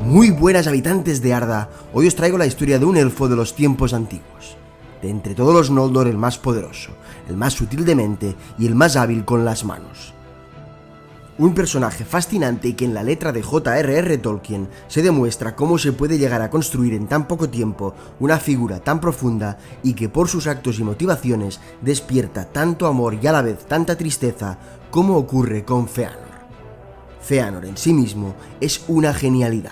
Muy buenas habitantes de Arda, hoy os traigo la historia de un elfo de los tiempos antiguos. De entre todos los Noldor el más poderoso, el más sutil de mente y el más hábil con las manos. Un personaje fascinante y que en la letra de J.R.R. Tolkien se demuestra cómo se puede llegar a construir en tan poco tiempo una figura tan profunda y que por sus actos y motivaciones despierta tanto amor y a la vez tanta tristeza como ocurre con Fëanor. Fëanor en sí mismo es una genialidad.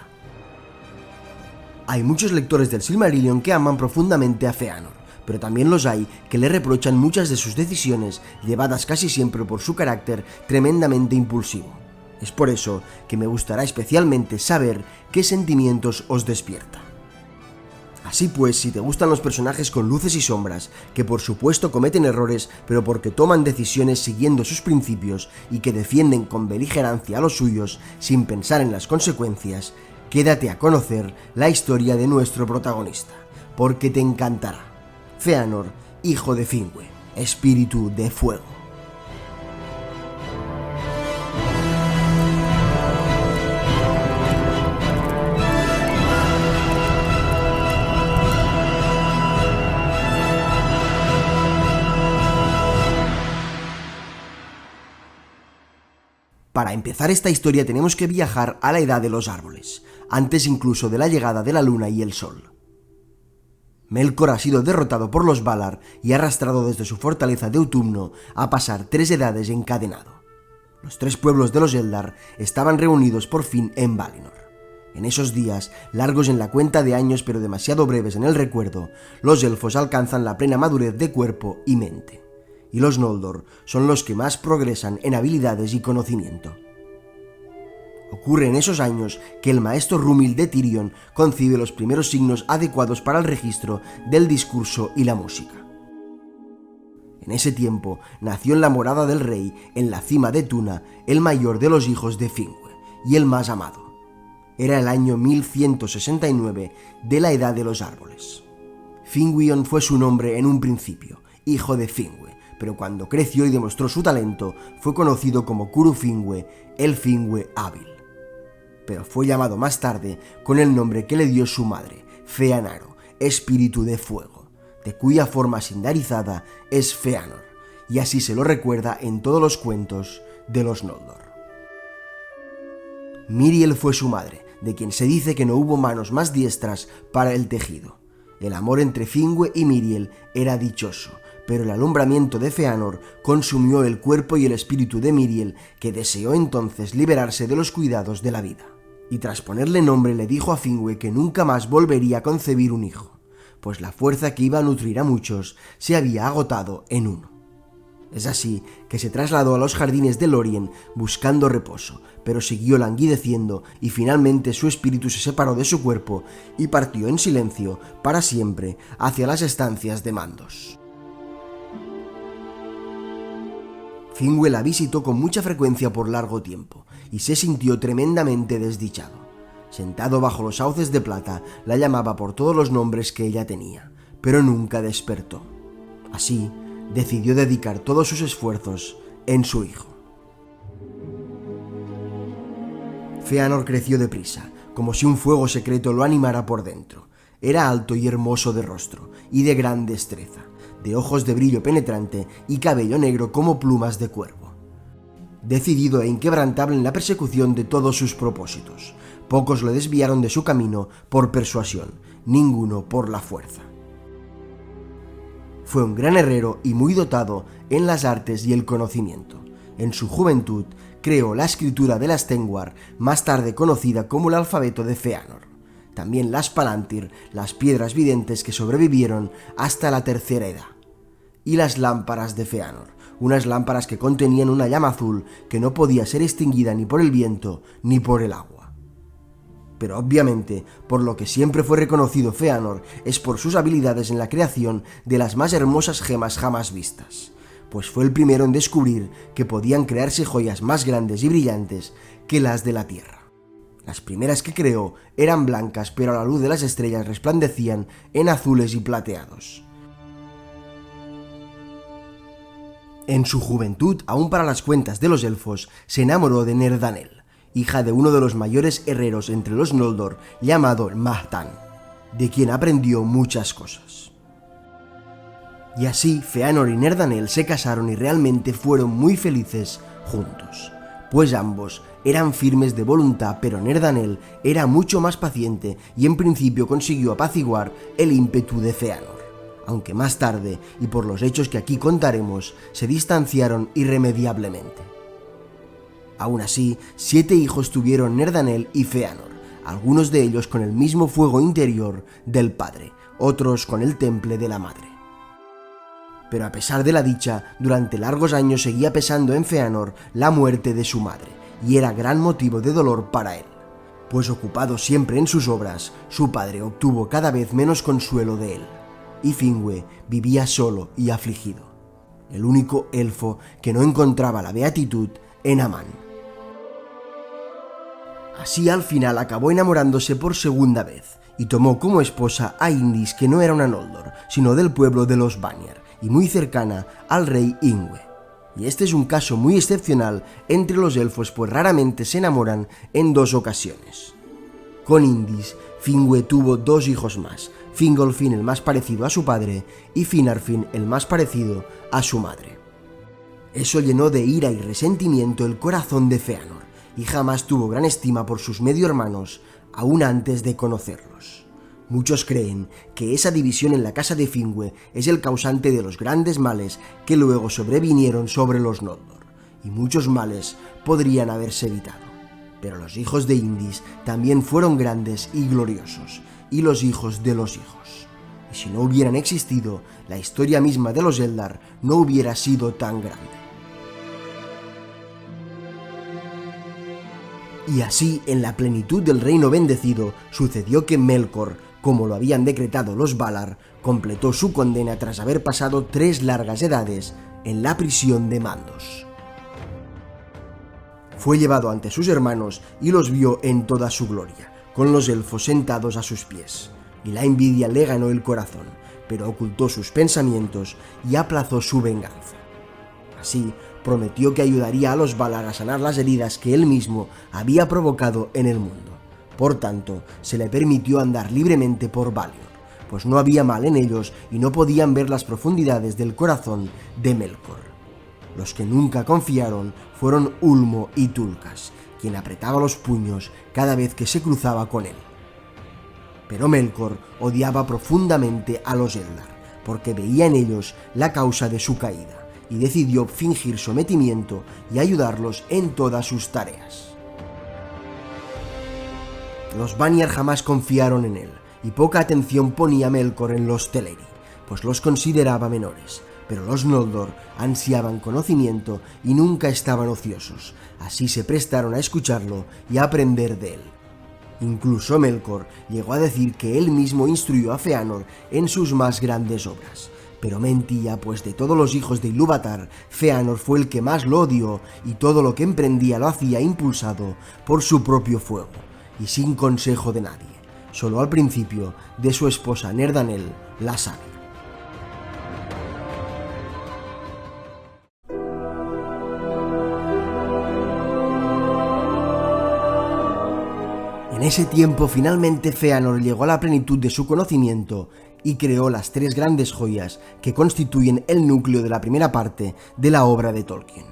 Hay muchos lectores del Silmarillion que aman profundamente a Fëanor, pero también los hay que le reprochan muchas de sus decisiones, llevadas casi siempre por su carácter tremendamente impulsivo. Es por eso que me gustará especialmente saber qué sentimientos os despierta. Así pues, si te gustan los personajes con luces y sombras, que por supuesto cometen errores, pero porque toman decisiones siguiendo sus principios y que defienden con beligerancia a los suyos sin pensar en las consecuencias, quédate a conocer la historia de nuestro protagonista, porque te encantará. Fëanor, hijo de Finwë, espíritu de fuego. Para empezar esta historia tenemos que viajar a la edad de los árboles, antes incluso de la llegada de la luna y el sol. Melkor ha sido derrotado por los Valar y arrastrado desde su fortaleza de Utumno a pasar 3 edades encadenado. Los 3 pueblos de los Eldar estaban reunidos por fin en Valinor. En esos días, largos en la cuenta de años pero demasiado breves en el recuerdo, los elfos alcanzan la plena madurez de cuerpo y mente. Y los Noldor son los que más progresan en habilidades y conocimiento. Ocurre en esos años que el maestro Rúmil de Tirion concibe los primeros signos adecuados para el registro del discurso y la música. En ese tiempo nació en la morada del rey, en la cima de Tuna, el mayor de los hijos de Finwë y el más amado. Era el año 1169 de la Edad de los Árboles. Finwëion fue su nombre en un principio, hijo de Finwë, pero cuando creció y demostró su talento, fue conocido como Curufingüe, el Finwë hábil. Pero fue llamado más tarde con el nombre que le dio su madre, Feanaro, espíritu de fuego, de cuya forma sindarizada es Fëanor, y así se lo recuerda en todos los cuentos de los Noldor. Miriel fue su madre, de quien se dice que no hubo manos más diestras para el tejido. El amor entre Finwë y Miriel era dichoso, pero el alumbramiento de Fëanor consumió el cuerpo y el espíritu de Miriel, que deseó entonces liberarse de los cuidados de la vida. Y tras ponerle nombre le dijo a Finwë que nunca más volvería a concebir un hijo, pues la fuerza que iba a nutrir a muchos se había agotado en uno. Es así que se trasladó a los jardines de Lórien buscando reposo, pero siguió languideciendo y finalmente su espíritu se separó de su cuerpo y partió en silencio para siempre hacia las estancias de Mandos. Finwë la visitó con mucha frecuencia por largo tiempo y se sintió tremendamente desdichado. Sentado bajo los sauces de plata, la llamaba por todos los nombres que ella tenía, pero nunca despertó. Así, decidió dedicar todos sus esfuerzos en su hijo. Fëanor creció deprisa, como si un fuego secreto lo animara por dentro. Era alto y hermoso de rostro, y de gran destreza, de ojos de brillo penetrante y cabello negro como plumas de cuervo. Decidido e inquebrantable en la persecución de todos sus propósitos, pocos lo desviaron de su camino por persuasión, ninguno por la fuerza. Fue un gran herrero y muy dotado en las artes y el conocimiento. En su juventud creó la escritura de las Tengwar, más tarde conocida como el alfabeto de Fëanor. También las Palantir, las piedras videntes que sobrevivieron hasta la tercera edad. Y las lámparas de Fëanor, unas lámparas que contenían una llama azul que no podía ser extinguida ni por el viento ni por el agua. Pero obviamente, por lo que siempre fue reconocido Fëanor es por sus habilidades en la creación de las más hermosas gemas jamás vistas, pues fue el primero en descubrir que podían crearse joyas más grandes y brillantes que las de la tierra. Las primeras que creó eran blancas, pero a la luz de las estrellas resplandecían en azules y plateados. En su juventud, aún para las cuentas de los elfos, se enamoró de Nerdanel, hija de uno de los mayores herreros entre los Noldor llamado Mahtan, de quien aprendió muchas cosas. Y así Fëanor y Nerdanel se casaron y realmente fueron muy felices juntos, pues ambos eran firmes de voluntad, pero Nerdanel era mucho más paciente y en principio consiguió apaciguar el ímpetu de Fëanor, aunque más tarde, y por los hechos que aquí contaremos, se distanciaron irremediablemente. Aún así, 7 hijos tuvieron Nerdanel y Fëanor, algunos de ellos con el mismo fuego interior del padre, otros con el temple de la madre. Pero a pesar de la dicha, durante largos años seguía pesando en Fëanor la muerte de su madre, y era gran motivo de dolor para él, pues ocupado siempre en sus obras, su padre obtuvo cada vez menos consuelo de él, y Finwë vivía solo y afligido, el único elfo que no encontraba la beatitud en Amán. Así al final acabó enamorándose por segunda vez, y tomó como esposa a Indis, que no era una Noldor, sino del pueblo de los Vanyar, y muy cercana al rey Ingwe. Y este es un caso muy excepcional entre los elfos, pues raramente se enamoran en 2 ocasiones. Con Indis, Finwë tuvo 2 hijos más, Fingolfin el más parecido a su padre y Finarfin el más parecido a su madre. Eso llenó de ira y resentimiento el corazón de Fëanor, y jamás tuvo gran estima por sus medio hermanos, aún antes de conocerlos. Muchos creen que esa división en la casa de Finwë es el causante de los grandes males que luego sobrevinieron sobre los Noldor, y muchos males podrían haberse evitado. Pero los hijos de Indis también fueron grandes y gloriosos, y los hijos de los hijos. Y si no hubieran existido, la historia misma de los Eldar no hubiera sido tan grande. Y así, en la plenitud del reino bendecido, sucedió que Melkor, como lo habían decretado los Valar, completó su condena tras haber pasado 3 largas edades en la prisión de Mandos. Fue llevado ante sus hermanos y los vio en toda su gloria, con los elfos sentados a sus pies, y la envidia le ganó el corazón, pero ocultó sus pensamientos y aplazó su venganza. Así, prometió que ayudaría a los Valar a sanar las heridas que él mismo había provocado en el mundo. Por tanto, se le permitió andar libremente por Valinor, pues no había mal en ellos y no podían ver las profundidades del corazón de Melkor. Los que nunca confiaron fueron Ulmo y Tulkas, quien apretaba los puños cada vez que se cruzaba con él. Pero Melkor odiaba profundamente a los Eldar, porque veía en ellos la causa de su caída, y decidió fingir sometimiento y ayudarlos en todas sus tareas. Los Vanyar jamás confiaron en él, y poca atención ponía Melkor en los Teleri, pues los consideraba menores, pero los Noldor ansiaban conocimiento y nunca estaban ociosos, así se prestaron a escucharlo y a aprender de él. Incluso Melkor llegó a decir que él mismo instruyó a Fëanor en sus más grandes obras, pero mentía, pues de todos los hijos de Ilúvatar, Fëanor fue el que más lo odió, y todo lo que emprendía lo hacía impulsado por su propio fuego, y sin consejo de nadie, solo al principio de su esposa Nerdanel, la sabia. En ese tiempo finalmente Fëanor llegó a la plenitud de su conocimiento y creó las 3 grandes joyas que constituyen el núcleo de la primera parte de la obra de Tolkien.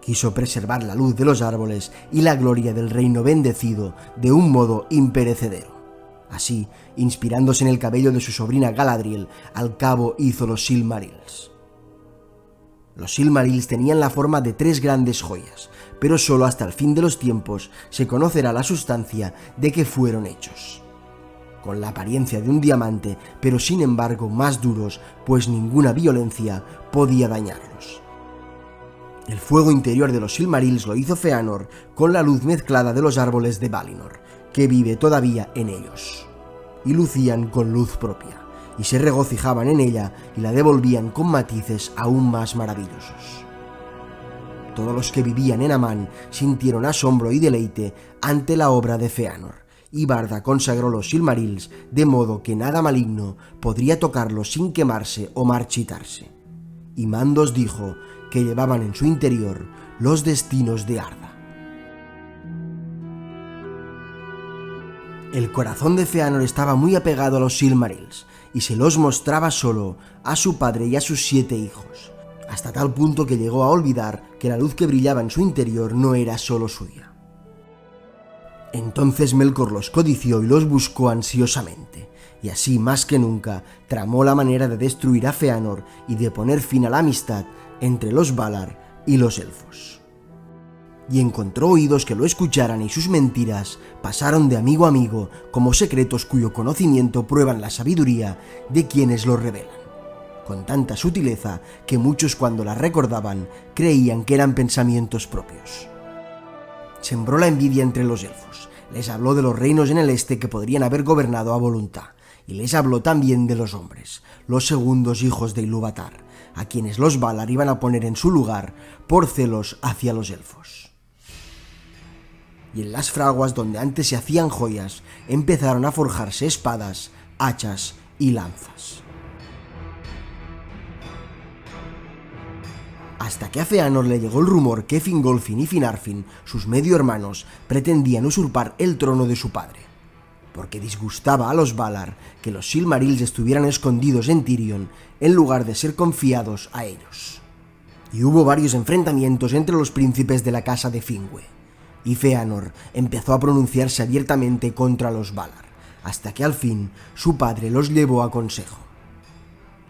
Quiso preservar la luz de los árboles y la gloria del reino bendecido de un modo imperecedero. Así, inspirándose en el cabello de su sobrina Galadriel, al cabo hizo los Silmarils. Los Silmarils tenían la forma de 3 grandes joyas, pero solo hasta el fin de los tiempos se conocerá la sustancia de que fueron hechos. Con la apariencia de un diamante, pero sin embargo más duros, pues ninguna violencia podía dañarlos. El fuego interior de los Silmarils lo hizo Fëanor con la luz mezclada de los árboles de Valinor, que vive todavía en ellos, y lucían con luz propia, y se regocijaban en ella y la devolvían con matices aún más maravillosos. Todos los que vivían en Amán sintieron asombro y deleite ante la obra de Fëanor, y Barda consagró los Silmarils de modo que nada maligno podría tocarlos sin quemarse o marchitarse. Y Mandos dijo que llevaban en su interior los destinos de Arda. El corazón de Feanor estaba muy apegado a los Silmarils y se los mostraba solo a su padre y a sus 7 hijos, hasta tal punto que llegó a olvidar que la luz que brillaba en su interior no era solo suya. Entonces Melkor los codició y los buscó ansiosamente, y así más que nunca tramó la manera de destruir a Feanor y de poner fin a la amistad entre los Valar y los elfos. Y encontró oídos que lo escucharan y sus mentiras pasaron de amigo a amigo como secretos cuyo conocimiento prueban la sabiduría de quienes los revelan, con tanta sutileza que muchos cuando las recordaban creían que eran pensamientos propios. Sembró la envidia entre los elfos, les habló de los reinos en el este que podrían haber gobernado a voluntad, y les habló también de los hombres, los segundos hijos de Ilúvatar, a quienes los Valar iban a poner en su lugar por celos hacia los elfos. Y en las fraguas donde antes se hacían joyas, empezaron a forjarse espadas, hachas y lanzas. Hasta que a Feanor le llegó el rumor que Fingolfin y Finarfin, sus medio hermanos, pretendían usurpar el trono de su padre, porque disgustaba a los Valar que los Silmarils estuvieran escondidos en Tirion en lugar de ser confiados a ellos. Y hubo varios enfrentamientos entre los príncipes de la casa de Finwë, y Feanor empezó a pronunciarse abiertamente contra los Valar, hasta que al fin su padre los llevó a consejo.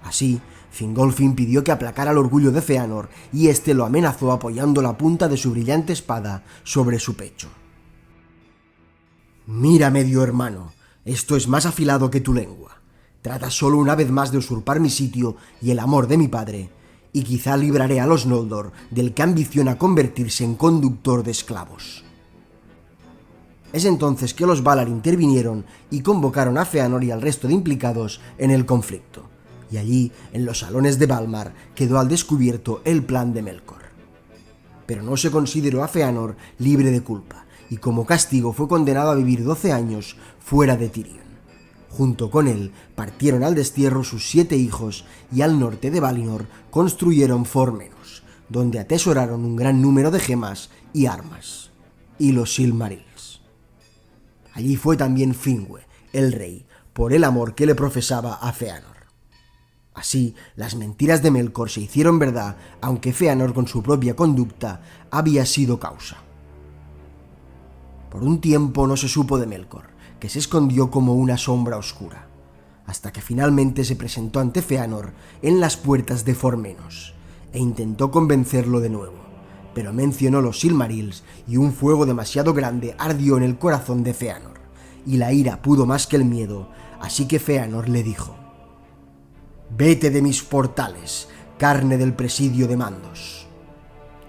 Así, Fingolfin pidió que aplacara el orgullo de Feanor y éste lo amenazó apoyando la punta de su brillante espada sobre su pecho. «Mira, medio hermano, esto es más afilado que tu lengua. Trata solo una vez más de usurpar mi sitio y el amor de mi padre, y quizá libraré a los Noldor del que ambiciona convertirse en conductor de esclavos». Es entonces que los Valar intervinieron y convocaron a Feanor y al resto de implicados en el conflicto, y allí, en los salones de Valmar, quedó al descubierto el plan de Melkor. Pero no se consideró a Feanor libre de culpa, y como castigo fue condenado a vivir 12 años fuera de Tirion. Junto con él partieron al destierro sus 7 hijos y al norte de Valinor construyeron Formenos, donde atesoraron un gran número de gemas y armas, y los Silmarils. Allí fue también Finwë, el rey, por el amor que le profesaba a Feanor. Así, las mentiras de Melkor se hicieron verdad, aunque Feanor con su propia conducta había sido causa. Por un tiempo no se supo de Melkor, que se escondió como una sombra oscura, hasta que finalmente se presentó ante Feanor en las puertas de Formenos, e intentó convencerlo de nuevo, pero mencionó los Silmarils y un fuego demasiado grande ardió en el corazón de Feanor, y la ira pudo más que el miedo, así que Feanor le dijo: «Vete de mis portales, carne del presidio de Mandos»,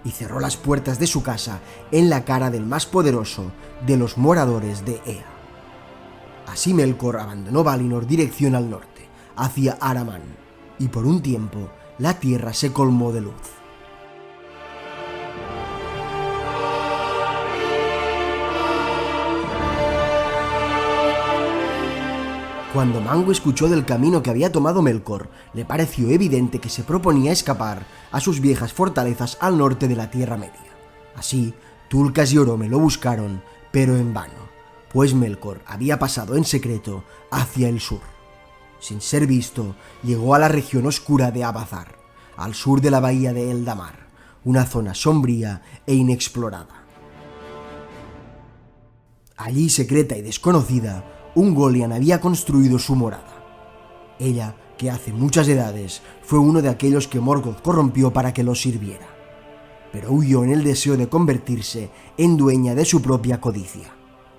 y cerró las puertas de su casa en la cara del más poderoso de los moradores de Ea. Así Melkor abandonó Valinor dirección al norte, hacia Araman, y por un tiempo la tierra se colmó de luz. Cuando Mango escuchó del camino que había tomado Melkor, le pareció evidente que se proponía escapar a sus viejas fortalezas al norte de la Tierra Media. Así, Tulkas y Orome lo buscaron, pero en vano, pues Melkor había pasado en secreto hacia el sur. Sin ser visto, llegó a la región oscura de Abazar, al sur de la bahía de Eldamar, una zona sombría e inexplorada. Allí, secreta y desconocida, Ungoliant había construido su morada. Ella, que hace muchas edades fue uno de aquellos que Morgoth corrompió para que los sirviera, pero huyó en el deseo de convertirse en dueña de su propia codicia,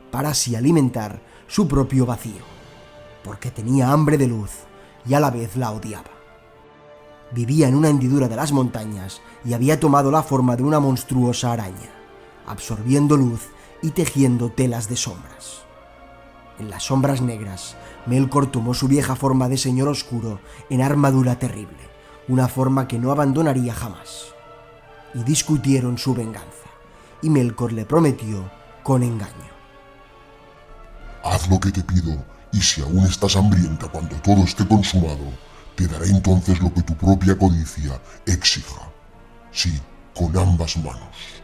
para así alimentar su propio vacío, porque tenía hambre de luz y a la vez la odiaba. Vivía en una hendidura de las montañas y había tomado la forma de una monstruosa araña, absorbiendo luz y tejiendo telas de sombras. En las sombras negras, Melkor tomó su vieja forma de señor oscuro en armadura terrible, una forma que no abandonaría jamás. Y discutieron su venganza, y Melkor le prometió con engaño: «Haz lo que te pido, y si aún estás hambrienta cuando todo esté consumado, te daré entonces lo que tu propia codicia exija. Sí, con ambas manos».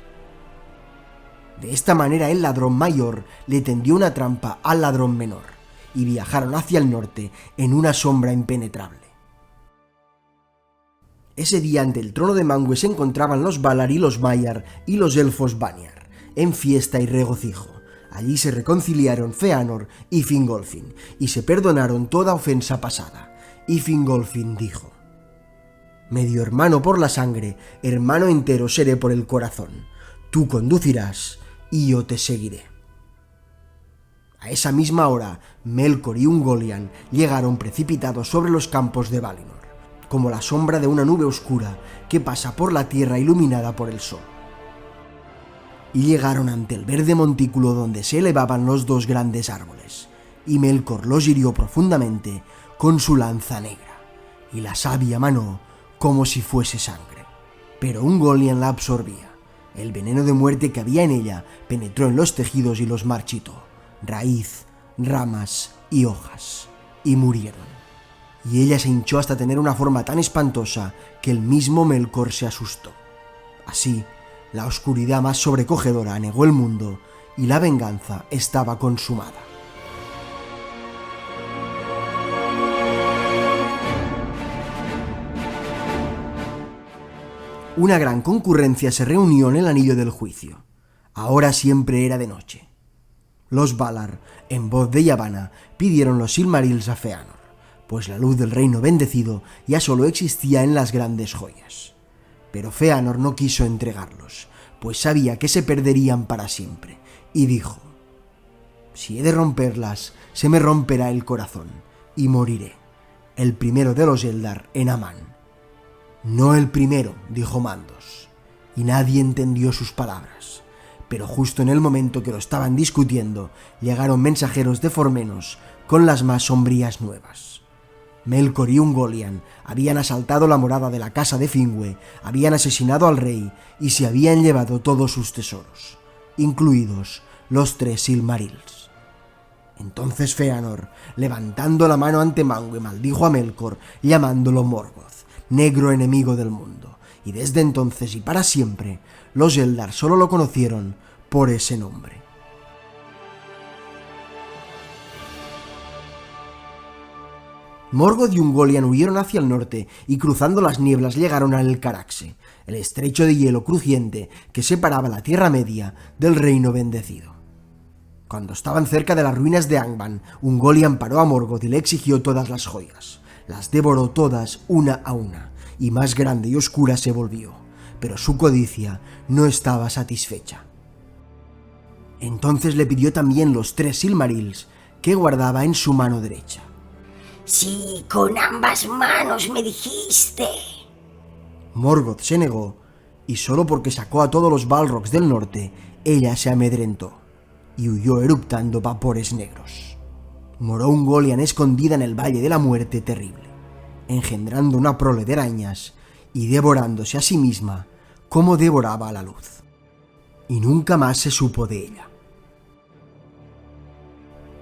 De esta manera el ladrón mayor le tendió una trampa al ladrón menor, y viajaron hacia el norte en una sombra impenetrable. Ese día ante el trono de Manwë se encontraban los Valar y los Maiar y los elfos Vanyar, en fiesta y regocijo. Allí se reconciliaron Fëanor y Fingolfin, y se perdonaron toda ofensa pasada. Y Fingolfin dijo: medio hermano por la sangre, hermano entero seré por el corazón. Tú conducirás y yo te seguiré. A esa misma hora, Melkor y Ungoliant llegaron precipitados sobre los campos de Valinor, como la sombra de una nube oscura que pasa por la tierra iluminada por el sol. Y llegaron ante el verde montículo donde se elevaban los dos grandes árboles, y Melkor los hirió profundamente con su lanza negra, y la savia manó como si fuese sangre. Pero Ungoliant la absorbía. El veneno de muerte que había en ella penetró en los tejidos y los marchitó, raíz, ramas y hojas, y murieron. Y ella se hinchó hasta tener una forma tan espantosa que el mismo Melkor se asustó. Así, la oscuridad más sobrecogedora anegó el mundo y la venganza estaba consumada. Una gran concurrencia se reunió en el anillo del juicio. Ahora siempre era de noche. Los Valar, en voz de Yavanna, pidieron los Silmarils a Fëanor, pues la luz del reino bendecido ya solo existía en las grandes joyas. Pero Fëanor no quiso entregarlos, pues sabía que se perderían para siempre, y dijo: si he de romperlas, se me romperá el corazón, y moriré, el primero de los Eldar en Amán. No el primero, dijo Mandos, y nadie entendió sus palabras. Pero justo en el momento que lo estaban discutiendo, llegaron mensajeros de Formenos con las más sombrías nuevas. Melkor y Ungoliant habían asaltado la morada de la casa de Finwë, habían asesinado al rey y se habían llevado todos sus tesoros, incluidos los 3 Silmarils. Entonces Fëanor, levantando la mano ante Manwë, maldijo a Melkor, llamándolo Morgoth, negro enemigo del mundo, y desde entonces y para siempre, los Eldar solo lo conocieron por ese nombre. Morgoth y Ungoliant huyeron hacia el norte y cruzando las nieblas llegaron al Elcaraxe, el estrecho de hielo crujiente que separaba la Tierra Media del Reino Bendecido. Cuando estaban cerca de las ruinas de Angband, Ungoliant paró a Morgoth y le exigió todas las joyas. Las devoró todas una a una, y más grande y oscura se volvió, pero su codicia no estaba satisfecha. Entonces le pidió también los 3 Silmarils que guardaba en su mano derecha. Sí, con ambas manos me dijiste. Morgoth se negó, y solo porque sacó a todos los Balrogs del norte, ella se amedrentó, y huyó eruptando vapores negros. Moró Ungoliant escondida en el Valle de la Muerte Terrible, engendrando una prole de arañas y devorándose a sí misma como devoraba la luz. Y nunca más se supo de ella.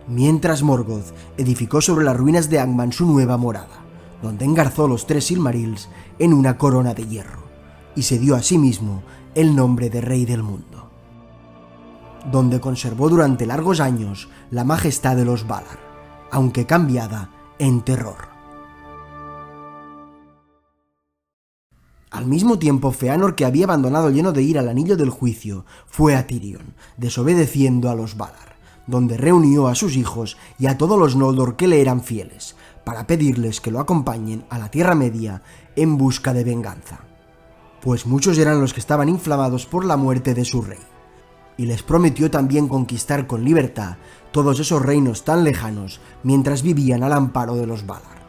Mientras Morgoth edificó sobre las ruinas de Angband su nueva morada, donde engarzó los 3 Silmarils en una corona de hierro, y se dio a sí mismo el nombre de Rey del Mundo, donde conservó durante largos años la majestad de los Valar, aunque cambiada en terror. Al mismo tiempo, Fëanor, que había abandonado lleno de ira el anillo del juicio, fue a Tirion, desobedeciendo a los Valar, donde reunió a sus hijos y a todos los Noldor que le eran fieles, para pedirles que lo acompañen a la Tierra Media en busca de venganza, pues muchos eran los que estaban inflamados por la muerte de su rey, y les prometió también conquistar con libertad todos esos reinos tan lejanos mientras vivían al amparo de los Valar.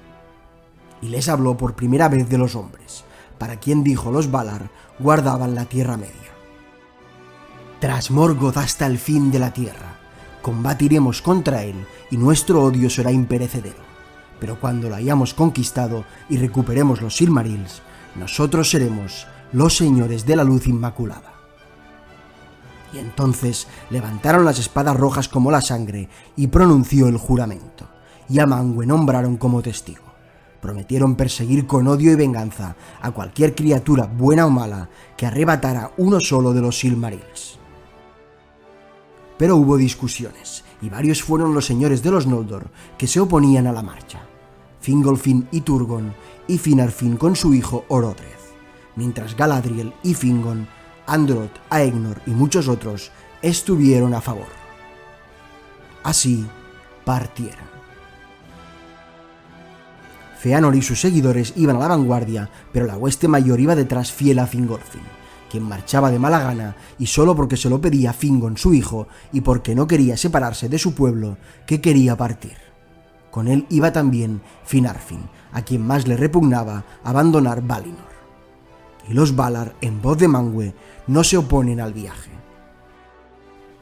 Y les habló por primera vez de los hombres, para quien dijo los Valar guardaban la Tierra Media. Tras Morgoth hasta el fin de la tierra, combatiremos contra él y nuestro odio será imperecedero, pero cuando lo hayamos conquistado y recuperemos los Silmarils, nosotros seremos los señores de la luz inmaculada. Y entonces levantaron las espadas rojas como la sangre y pronunció el juramento, y a Manwë nombraron como testigo. Prometieron perseguir con odio y venganza a cualquier criatura buena o mala que arrebatara uno solo de los Silmarils. pero hubo discusiones, y varios fueron los señores de los Noldor que se oponían a la marcha: Fingolfin y Turgon, y Finarfin con su hijo Orodreth, mientras Galadriel y Fingon, Androth, Aegnor y muchos otros estuvieron a favor. Así partieron. Fëanor y sus seguidores iban a la vanguardia, pero la hueste mayor iba detrás fiel a Fingolfin, quien marchaba de mala gana y solo porque se lo pedía Fingon su hijo y porque no quería separarse de su pueblo, que quería partir. Con él iba también Finarfin, a quien más le repugnaba abandonar Valinor. Y los Valar, en voz de Manwë, no se oponen al viaje.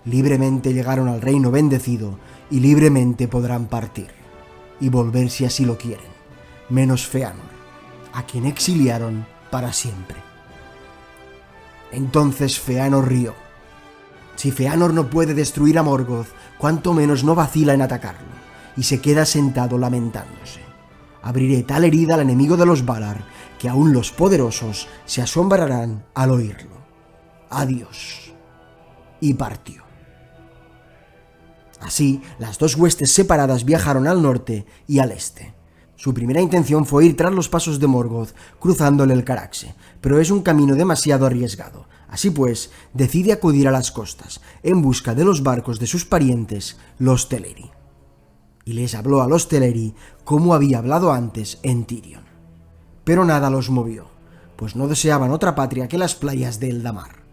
Libremente llegaron al reino bendecido y libremente podrán partir y volver si así lo quieren, menos Fëanor, a quien exiliaron para siempre. Entonces Fëanor rió. Si Fëanor no puede destruir a Morgoth, cuanto menos no vacila en atacarlo, y se queda sentado lamentándose. Abriré tal herida al enemigo de los Valar que aún los poderosos se asombrarán al oírlo. Adiós. Y partió. Así, las dos huestes separadas viajaron al norte y al este. Su primera intención fue ir tras los pasos de Morgoth, cruzándole el Caraxe, pero es un camino demasiado arriesgado. Así pues, decide acudir a las costas, en busca de los barcos de sus parientes, los Teleri. Y les habló a los Teleri como había hablado antes en Tirion. Pero nada los movió, pues no deseaban otra patria que las playas de Eldamar,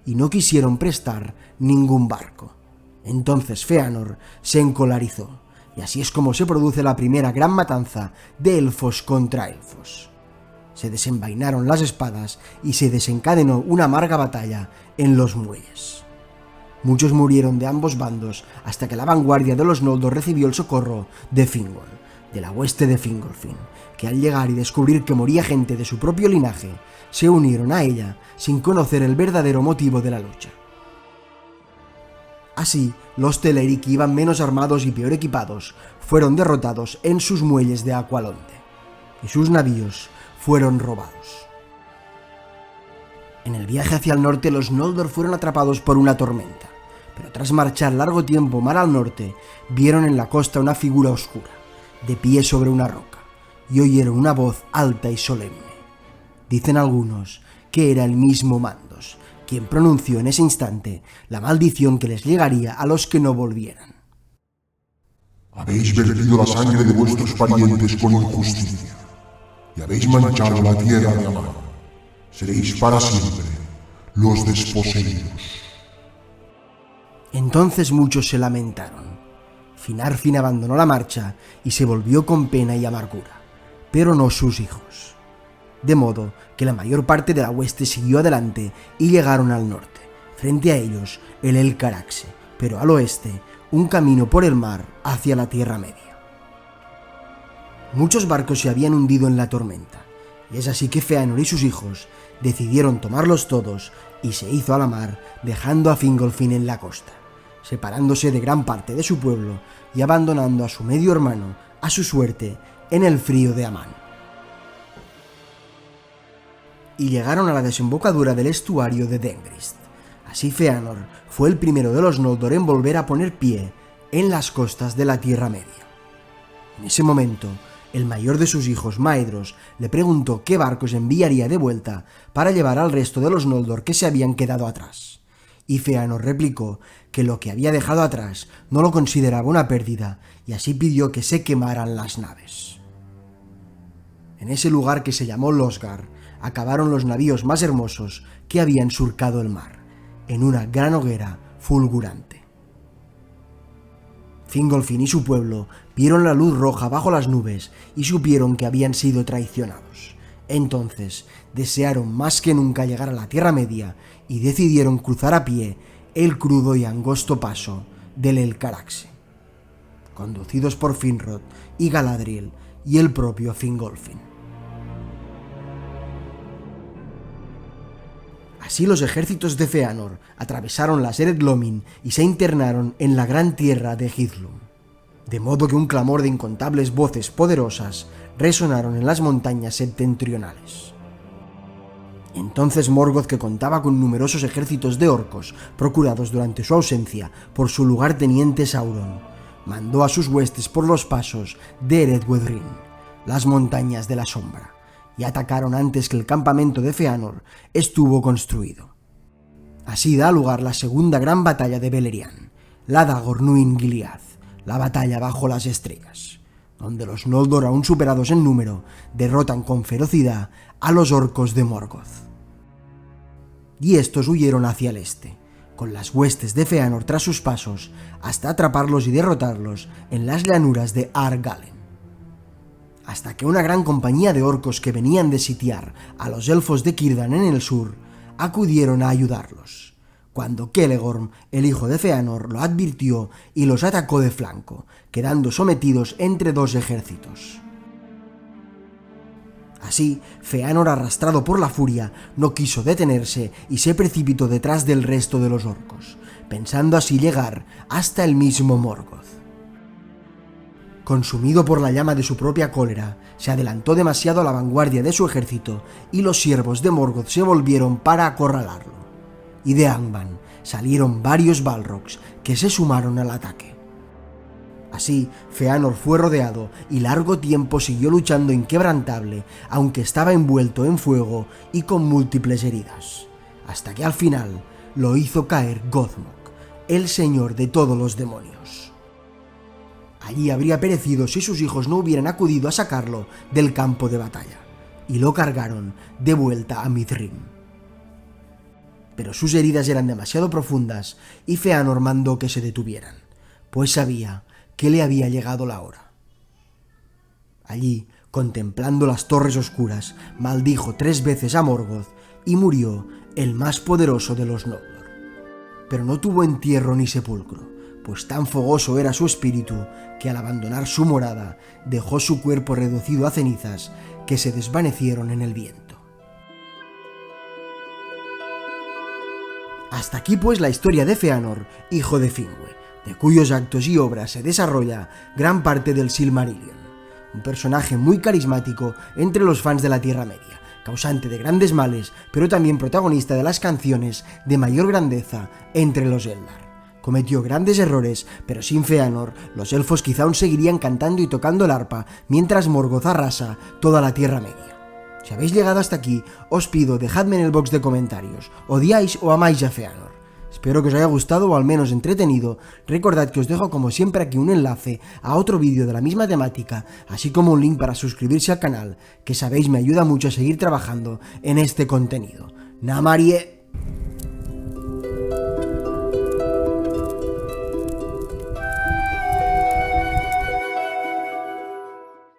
y no quisieron prestar ningún barco. Entonces Fëanor se encolarizó, y así es como se produce la primera gran matanza de elfos contra elfos. Se desenvainaron las espadas y se desencadenó una amarga batalla en los muelles. Muchos murieron de ambos bandos hasta que la vanguardia de los Noldor recibió el socorro de Fingon, de la hueste de Fingolfin, que al llegar y descubrir que moría gente de su propio linaje, se unieron a ella sin conocer el verdadero motivo de la lucha. Así, los Teleri, que iban menos armados y peor equipados, fueron derrotados en sus muelles de Aqualonde, y sus navíos fueron robados. En el viaje hacia el norte, los Noldor fueron atrapados por una tormenta, pero tras marchar largo tiempo mar al norte, vieron en la costa una figura oscura, de pie sobre una roca, y oyeron una voz alta y solemne. Dicen algunos que era el mismo Mandos, quien pronunció en ese instante la maldición que les llegaría a los que no volvieran. Habéis vertido la sangre de vuestros parientes con injusticia, y habéis manchado la tierra de Amán. Seréis para siempre los desposeídos. Entonces muchos se lamentaron. Finarfin abandonó la marcha y se volvió con pena y amargura, pero no sus hijos. De modo que la mayor parte de la hueste siguió adelante y llegaron al norte. Frente a ellos el Caraxe, pero al oeste un camino por el mar hacia la Tierra Media. Muchos barcos se habían hundido en la tormenta, y es así que Fëanor y sus hijos decidieron tomarlos todos y se hizo a la mar, dejando a Fingolfin en la costa, separándose de gran parte de su pueblo y abandonando a su medio hermano a su suerte en el frío de Amán. Y llegaron a la desembocadura del estuario de Dengrist. Así Fëanor fue el primero de los Noldor en volver a poner pie en las costas de la Tierra Media. En ese momento, el mayor de sus hijos, Maedhros, le preguntó qué barcos enviaría de vuelta para llevar al resto de los Noldor que se habían quedado atrás. Y Fëanor replicó que lo que había dejado atrás no lo consideraba una pérdida, y así pidió que se quemaran las naves. En ese lugar que se llamó Losgar, acabaron los navíos más hermosos que habían surcado el mar, en una gran hoguera fulgurante. Fingolfin y su pueblo vieron la luz roja bajo las nubes y supieron que habían sido traicionados. Entonces desearon más que nunca llegar a la Tierra Media y decidieron cruzar a pie el crudo y angosto paso del Caraxe, conducidos por Finrod y Galadriel y el propio Fingolfin. Así los ejércitos de Fëanor atravesaron las Ered Lomin y se internaron en la gran tierra de Hithlum, de modo que un clamor de incontables voces poderosas resonaron en las montañas septentrionales. Entonces Morgoth, que contaba con numerosos ejércitos de orcos procurados durante su ausencia por su lugarteniente Sauron, mandó a sus huestes por los pasos de Eredwedrin, las montañas de la sombra, y atacaron antes que el campamento de Feanor estuvo construido. Así da lugar la segunda gran batalla de Beleriand, la Dagor Nuin Gilead, la batalla bajo las estrellas, donde los Noldor, aún superados en número, derrotan con ferocidad a los orcos de Morgoth. Y estos huyeron hacia el este, con las huestes de Feanor tras sus pasos, hasta atraparlos y derrotarlos en las llanuras de Ar-Galen. Hasta que una gran compañía de orcos que venían de sitiar a los elfos de Círdan en el sur, acudieron a ayudarlos, cuando Celegorm, el hijo de Feanor, lo advirtió y los atacó de flanco, quedando sometidos entre dos ejércitos. Así, Feanor, arrastrado por la furia, no quiso detenerse y se precipitó detrás del resto de los orcos, pensando así llegar hasta el mismo Morgoth. Consumido por la llama de su propia cólera, se adelantó demasiado a la vanguardia de su ejército y los siervos de Morgoth se volvieron para acorralarlo. Y de Angband salieron varios Balrogs que se sumaron al ataque. Así, Feanor fue rodeado y largo tiempo siguió luchando inquebrantable, aunque estaba envuelto en fuego y con múltiples heridas, hasta que al final lo hizo caer Gothmog, el señor de todos los demonios. Allí habría perecido si sus hijos no hubieran acudido a sacarlo del campo de batalla, y lo cargaron de vuelta a Mithrin. Pero sus heridas eran demasiado profundas y Feanor mandó que se detuvieran, pues sabía que le había llegado la hora. Allí, contemplando las torres oscuras, maldijo 3 veces a Morgoth y murió el más poderoso de los Noldor. Pero no tuvo entierro ni sepulcro, pues tan fogoso era su espíritu que al abandonar su morada dejó su cuerpo reducido a cenizas que se desvanecieron en el viento. Hasta aquí pues la historia de Feanor, hijo de Finwë, de cuyos actos y obras se desarrolla gran parte del Silmarillion, un personaje muy carismático entre los fans de la Tierra Media, causante de grandes males, pero también protagonista de las canciones de mayor grandeza entre los Eldar. Cometió grandes errores, pero sin Feanor, los elfos quizá aún seguirían cantando y tocando el arpa mientras Morgoth arrasa toda la Tierra Media. Si habéis llegado hasta aquí, os pido dejadme en el box de comentarios, ¿odiáis o amáis a Feanor? Espero que os haya gustado o al menos entretenido. Recordad que os dejo como siempre aquí un enlace a otro vídeo de la misma temática, así como un link para suscribirse al canal, que sabéis me ayuda mucho a seguir trabajando en este contenido. Namarie.